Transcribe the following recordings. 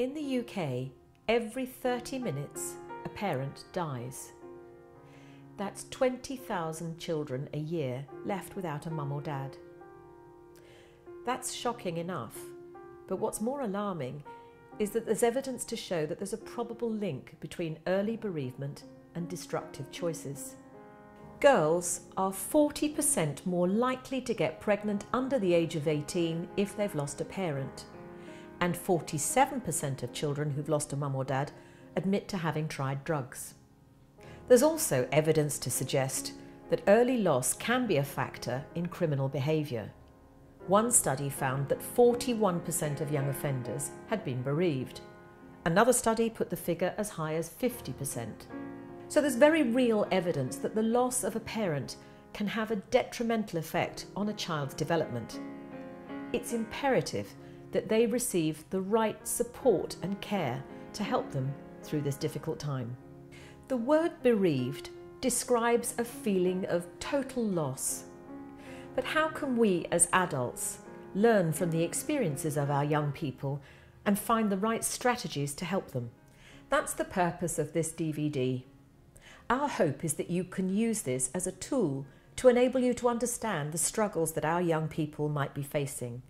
In the UK, every 30 minutes, a parent dies. That's 20,000 children a year left without a mum or dad. That's shocking enough, but what's more alarming is that there's evidence to show that there's a probable link between early bereavement and destructive choices. Girls are 40% more likely to get pregnant under the age of 18 if they've lost a parent, and 47% of children who've lost a mum or dad admit to having tried drugs. There's also evidence to suggest that early loss can be a factor in criminal behaviour. One study found that 41% of young offenders had been bereaved. Another study put the figure as high as 50%. So there's very real evidence that the loss of a parent can have a detrimental effect on a child's development. It's imperative that they receive the right support and care to help them through this difficult time. The word bereaved describes a feeling of total loss. But how can we as adults learn from the experiences of our young people and find the right strategies to help them? That's the purpose of this DVD. Our hope is that you can use this as a tool to enable you to understand the struggles that our young people might be facing,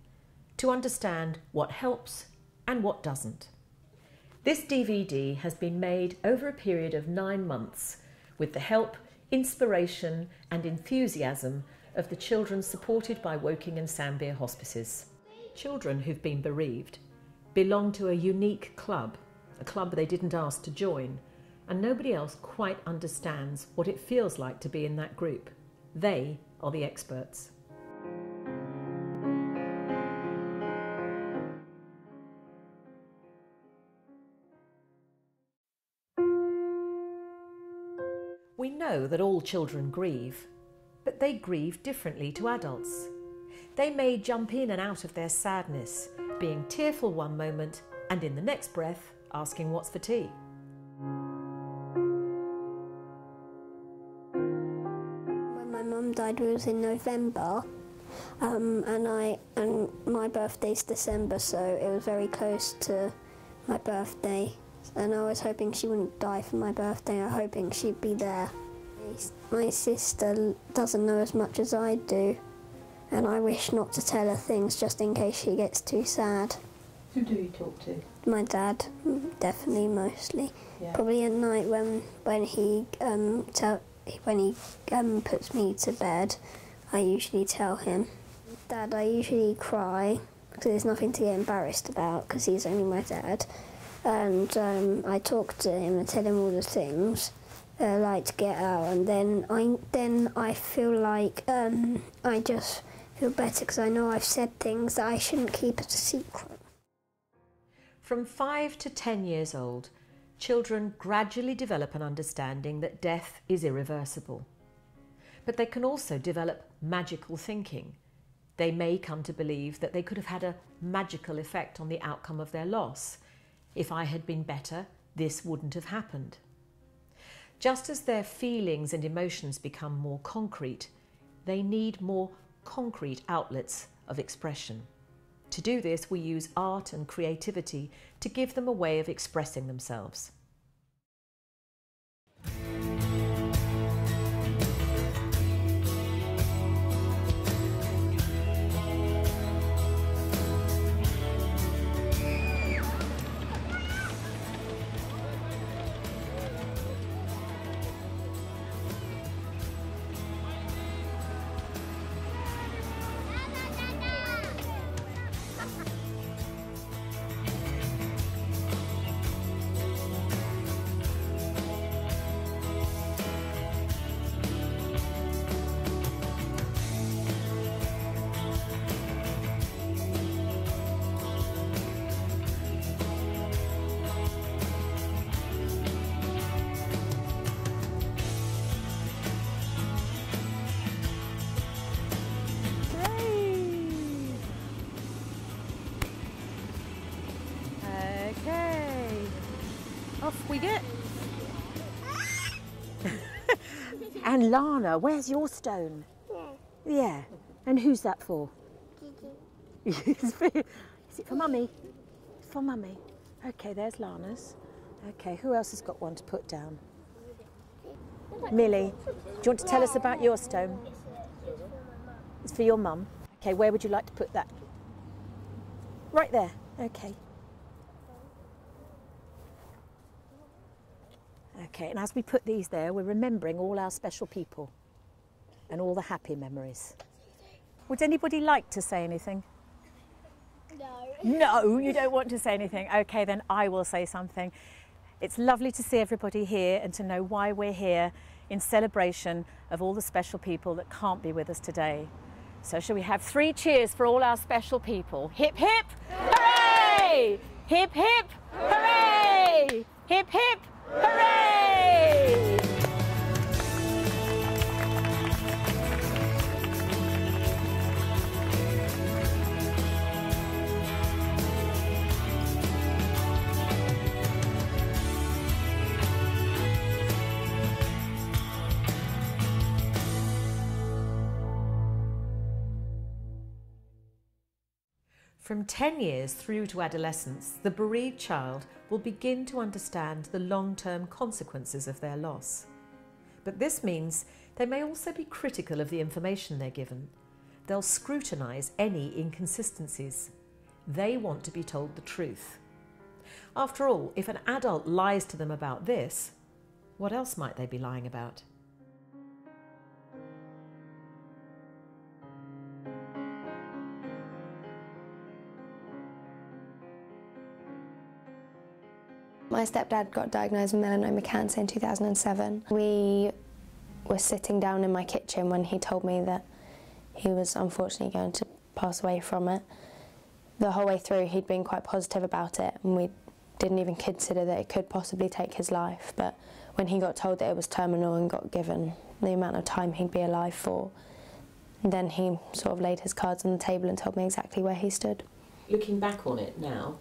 to understand what helps and what doesn't. This DVD has been made over a period of 9 months with the help, inspiration and enthusiasm of the children supported by Woking and Sambir hospices. Children who've been bereaved belong to a unique club, a club they didn't ask to join, and nobody else quite understands what it feels like to be in that group. They are the experts. We know that all children grieve, but they grieve differently to adults. They may jump in and out of their sadness, being tearful one moment and in the next breath asking what's for tea. When my mum died, it was in November, and my birthday's December, so it was very close to my birthday. And I was hoping she wouldn't die for my birthday. I was hoping she'd be there. My sister doesn't know as much as I do, and I wish not to tell her things just in case she gets too sad. Who do you talk to? My dad, definitely, mostly. Yeah. Probably at night when he puts me to bed, I usually tell him. Dad, I usually cry because there's nothing to get embarrassed about because he's only my dad. And I talk to him and tell him all the things I like to get out, and then I feel like I just feel better because I know I've said things that I shouldn't keep as a secret. From 5 to 10 years old, children gradually develop an understanding that death is irreversible. But they can also develop magical thinking. They may come to believe that they could have had a magical effect on the outcome of their loss. If I had been better, this wouldn't have happened. Just as their feelings and emotions become more concrete, they need more concrete outlets of expression. To do this, we use art and creativity to give them a way of expressing themselves. Off we get. And Lana, where's your stone? Yeah. Yeah. And who's that for? Gigi. Is it for Mummy? It's for Mummy. Okay, there's Lana's. Okay, who else has got one to put down? Millie, do you want to tell us about your stone? It's for your mum. Okay, where would you like to put that? Right there, okay. Okay, and as we put these there, we're remembering all our special people and all the happy memories. Would anybody like to say anything? No. No, you don't want to say anything. Okay, then I will say something. It's lovely to see everybody here and to know why we're here in celebration of all the special people that can't be with us today. So shall we have 3 cheers for all our special people? Hip, hip, hooray! Hip, hip, hooray! Hip, hip, hooray! From 10 years through to adolescence, the bereaved child will begin to understand the long-term consequences of their loss. But this means they may also be critical of the information they're given. They'll scrutinise any inconsistencies. They want to be told the truth. After all, if an adult lies to them about this, what else might they be lying about? My stepdad got diagnosed with melanoma cancer in 2007. We were sitting down in my kitchen when he told me that he was unfortunately going to pass away from it. The whole way through he'd been quite positive about it, and we didn't even consider that it could possibly take his life. But when he got told that it was terminal and got given the amount of time he'd be alive for, then he sort of laid his cards on the table and told me exactly where he stood. Looking back on it now,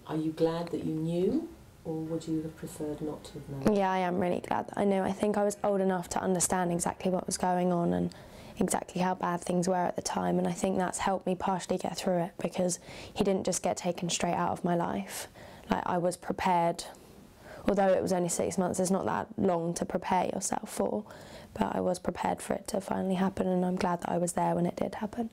are you glad that you knew, or would you have preferred not to have known? Yeah, I am really glad that I knew. I think I was old enough to understand exactly what was going on and exactly how bad things were at the time, and I think that's helped me partially get through it, because he didn't just get taken straight out of my life. Like, I was prepared, although it was only 6 months, it's not that long to prepare yourself for, but I was prepared for it to finally happen, and I'm glad that I was there when it did happen.